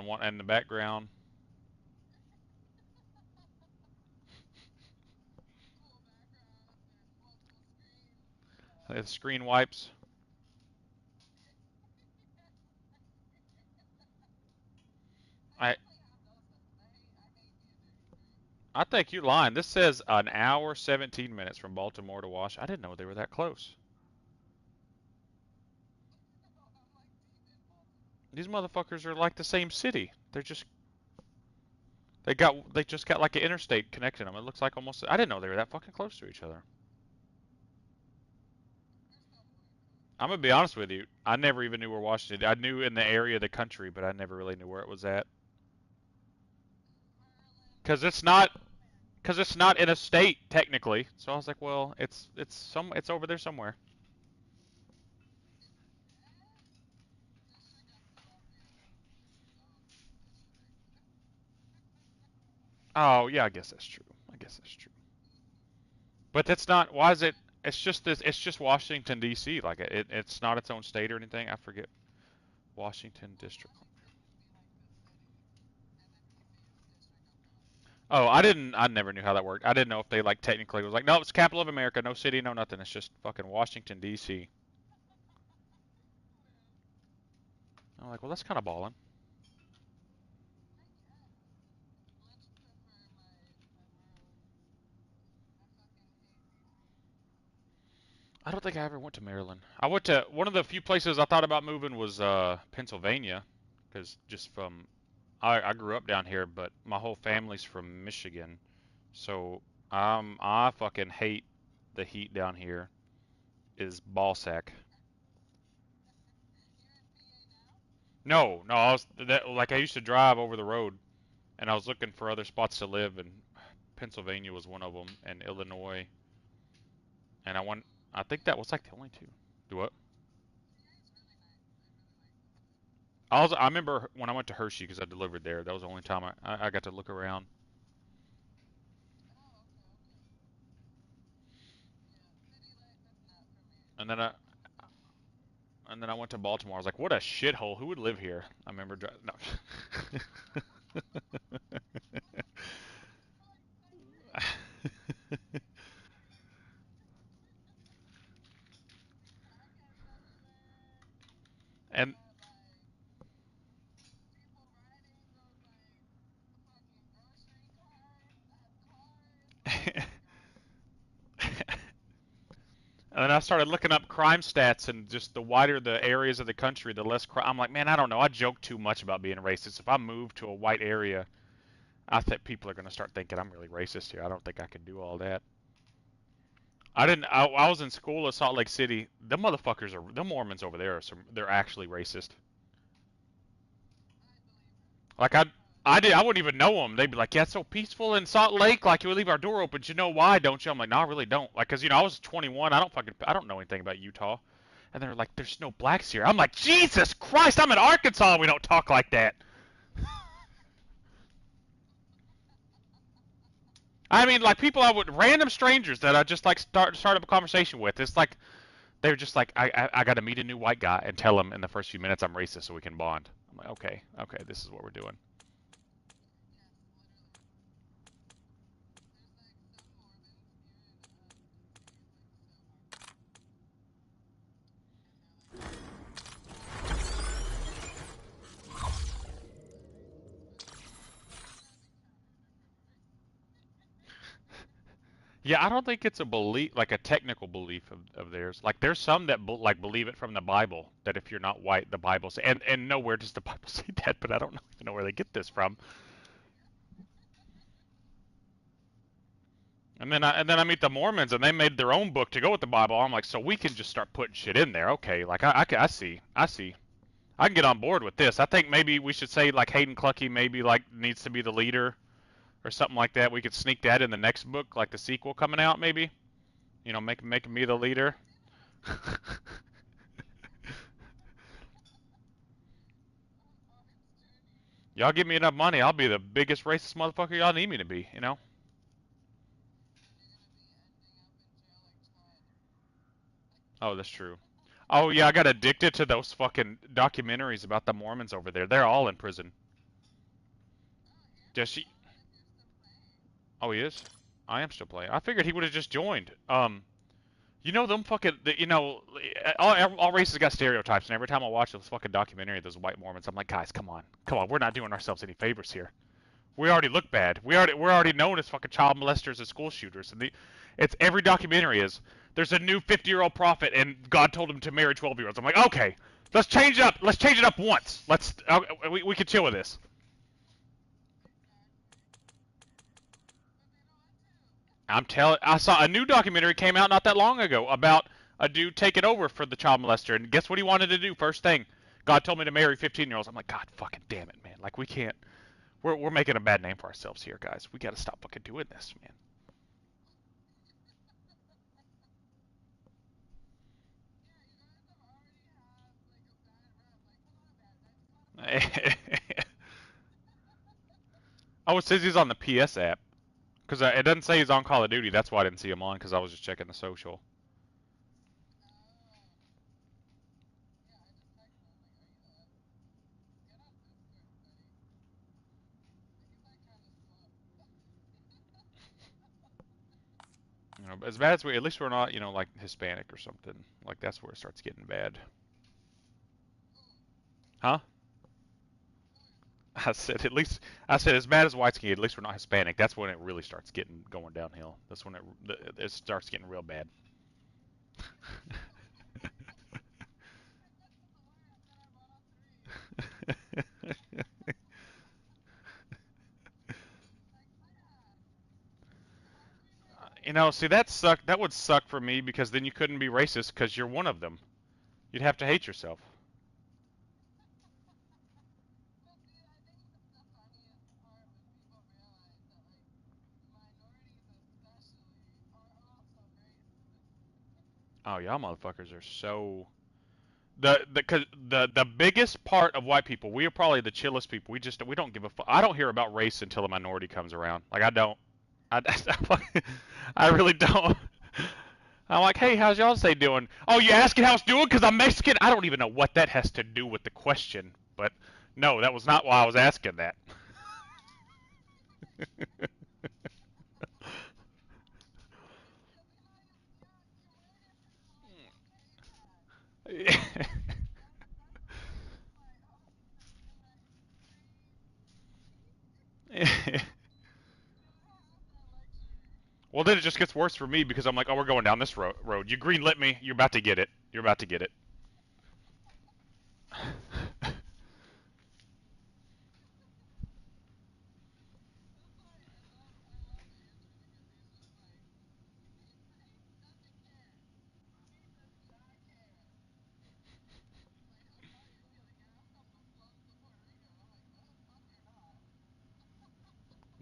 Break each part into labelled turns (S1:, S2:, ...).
S1: on one in the background. The screen wipes. I I think you're lying. This says an hour 17 minutes from Baltimore to Wash. I didn't know they were that close. These motherfuckers are like the same city. They just got like an interstate connecting them. It looks like almost. I didn't know they were that fucking close to each other. I'm gonna be honest with you. I never even knew where Washington. I knew in the area of the country, but I never really knew where it was at. Cause it's not in a state technically. So I was like, well, it's over there somewhere. Oh yeah, I guess that's true. I guess that's true. But that's not. Why is it? It's just this. It's just Washington D.C. Like it's not its own state or anything. I forget. Washington District. Oh, I didn't. I never knew how that worked. I didn't know if they like technically was like, no, it's capital of America, no city, no nothing. It's just fucking Washington D.C. I'm like, well, that's kind of balling. I don't think I ever went to Maryland. I went to one of the few places I thought about moving was Pennsylvania, because just from I grew up down here, but my whole family's from Michigan, so I fucking hate the heat down here. Is ball sack. No, no, like I used to drive over the road, and I was looking for other spots to live, and Pennsylvania was one of them, and Illinois, and I think that was like the only two. Do what? I remember when I went to Hershey because I delivered there. That was the only time I got to look around. And then I went to Baltimore. I was like, what a shithole. Who would live here? I remember no. and And then I started looking up crime stats, and just the wider the areas of the country, the less crime. I'm like, man, I don't know. I joke too much about being racist. If I move to a white area, I think people are going to start thinking I'm really racist here. I don't think I can do all that. I didn't. I was in school at Salt Lake City. The motherfuckers are the Mormons over there. They're actually racist. Like I wouldn't even know them. They'd be like, "Yeah, it's so peaceful in Salt Lake. Like you would leave our door open. You know why, don't you?" I'm like, "No, I really don't." Like, cause I was 21. I don't know anything about Utah. And they're like, "There's no blacks here." I'm like, "Jesus Christ! I'm in Arkansas. And we don't talk like that." I mean, like people I would random strangers that I just like start up a conversation with. It's like they're just like, I got to meet a new white guy and tell him in the first few minutes I'm racist so we can bond. I'm like, okay, okay, this is what we're doing. Yeah, I don't think it's a belief, like a technical belief of theirs. Like there's some that like believe it from the Bible that if you're not white, the Bible say, and nowhere does the Bible say that, but I don't even know where they get this from. And then I meet the Mormons and they made their own book to go with the Bible. I'm like, so we can just start putting shit in there, okay? Like I see, I see. I can get on board with this. I think maybe we should say like Hayden Clucky maybe like needs to be the leader or something like that. We could sneak that in the next book, like the sequel coming out, maybe. You know, make me the leader. Y'all give me enough money, I'll be the biggest racist motherfucker y'all need me to be. You know? Oh, that's true. Oh yeah, I got addicted to those fucking documentaries about the Mormons over there. They're all in prison. Does she? Oh, he is. I am still playing. I figured he would have just joined. You know them fucking, you know, all races got stereotypes, and every time I watch this fucking documentary of those white Mormons, I'm like, guys, come on, we're not doing ourselves any favors here. We already look bad. We're already known as fucking child molesters and school shooters, and it's every documentary is there's a new 50-year-old prophet, and God told him to marry 12-year-olds. I'm like, okay, let's change it up. Let's change it up once. We can chill with this. I saw a new documentary came out not that long ago about a dude taking over for the child molester, and guess what he wanted to do? First thing, God told me to marry 15-year-olds. I'm like, God fucking damn it, man! Like we can't. We're making a bad name for ourselves here, guys. We got to stop fucking doing this, man. Oh, it says he's on the PS app because it doesn't say he's on Call of Duty. That's why I didn't see him on because I was just checking the social. You know, as bad as we, at least we're not, you know, like Hispanic or something. Like that's where it starts getting bad. Huh? I said at least I said as bad as white skin, at least we're not Hispanic. That's when it really starts getting going downhill. That's when it starts getting real bad. You know, see that suck. That would suck for me because then you couldn't be racist because you're one of them. You'd have to hate yourself. Oh, y'all motherfuckers are so the biggest part of white people. We are probably the chillest people. We don't give a fuck. I don't hear about race until a minority comes around. Like I don't. I I really don't. I'm like, hey, how's y'all's day doing? Oh, you asking how it's doing because I'm Mexican? I don't even know what that has to do with the question. But no, that was not why I was asking that. Well, then it just gets worse for me because I'm like, oh, we're going down this road. You greenlit me. You're about to get it. You're about to get it.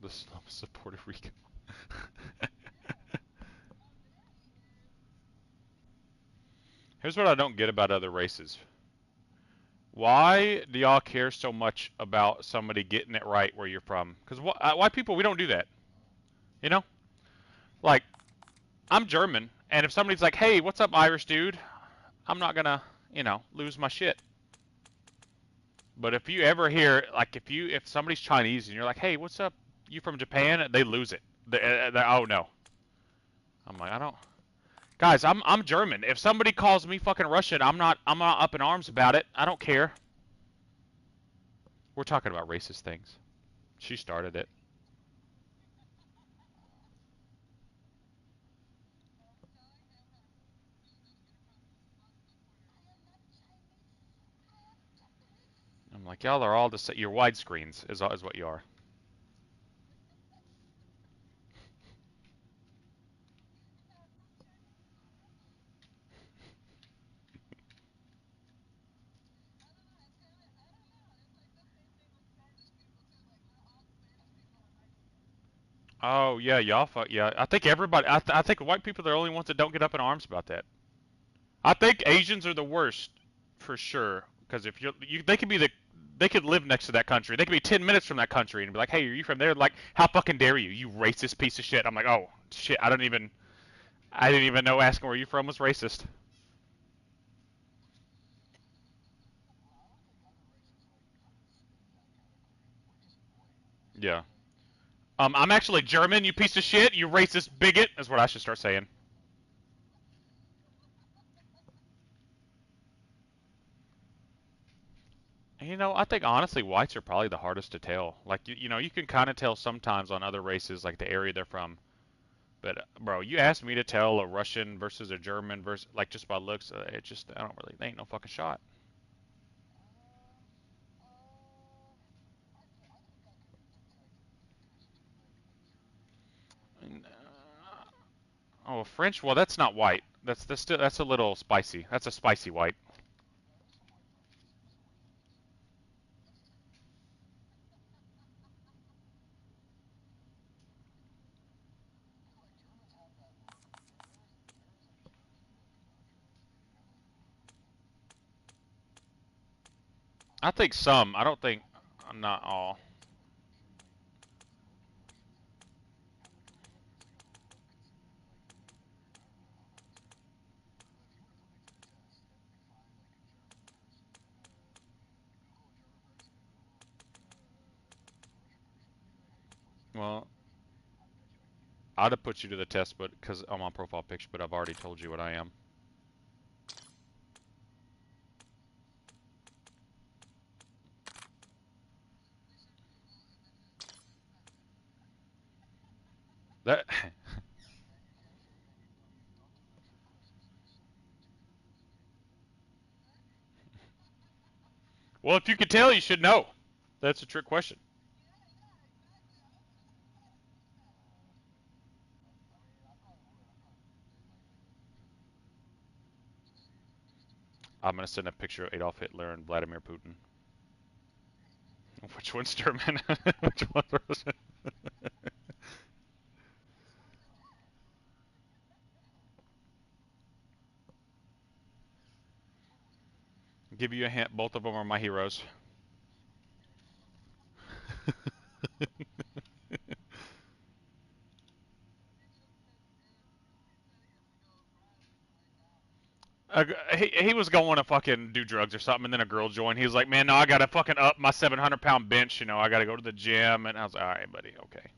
S1: The slums of Puerto Rico. Here's what I don't get about other races. Why do y'all care so much about somebody getting it right where you're from? Because white people, we don't do that. You know? Like, I'm German, and if somebody's like, hey, what's up, Irish dude? I'm not gonna, you know, lose my shit. But if you ever hear, like, if somebody's Chinese and you're like, hey, what's up? You from Japan? They lose it. Oh no. I'm like, I don't. Guys, I'm German. If somebody calls me fucking Russian, I'm not up in arms about it. I don't care. We're talking about racist things. She started it. I'm like, y'all are all the same. You're widescreens is what you are. Oh yeah, y'all fuck yeah. I think everybody. I think white people are the only ones that don't get up in arms about that. I think Asians are the worst for sure. Because if they could be they could live next to that country. They could be 10 minutes from that country and be like, hey, are you from there? Like, how fucking dare you? You racist piece of shit. I'm like, oh shit. I didn't even know asking where you from was racist. Yeah. I'm actually German, you piece of shit, you racist bigot, is what I should start saying. You know, I think honestly, whites are probably the hardest to tell. Like, you know, you can kind of tell sometimes on other races, like the area they're from. But, bro, you asked me to tell a Russian versus a German versus, like, just by looks, it just, I don't really, they ain't no fucking shot. And, oh, French? Well, that's not white. That's a little spicy. That's a spicy white. I think some. I don't think, not all. Well, I'd have put you to the test, but because on my profile picture, but I've already told you what I am. That. Well, if you could tell, you should know. That's a trick question. I'm gonna send a picture of Adolf Hitler and Vladimir Putin. Which one's German? Which one's Russian? Give you a hint. Both of them are my heroes. He was going to fucking do drugs or something, and then a girl joined. He was like, "Man, no, I gotta fucking up my 700-pound bench. You know, I gotta go to the gym." And I was like, "All right, buddy, okay."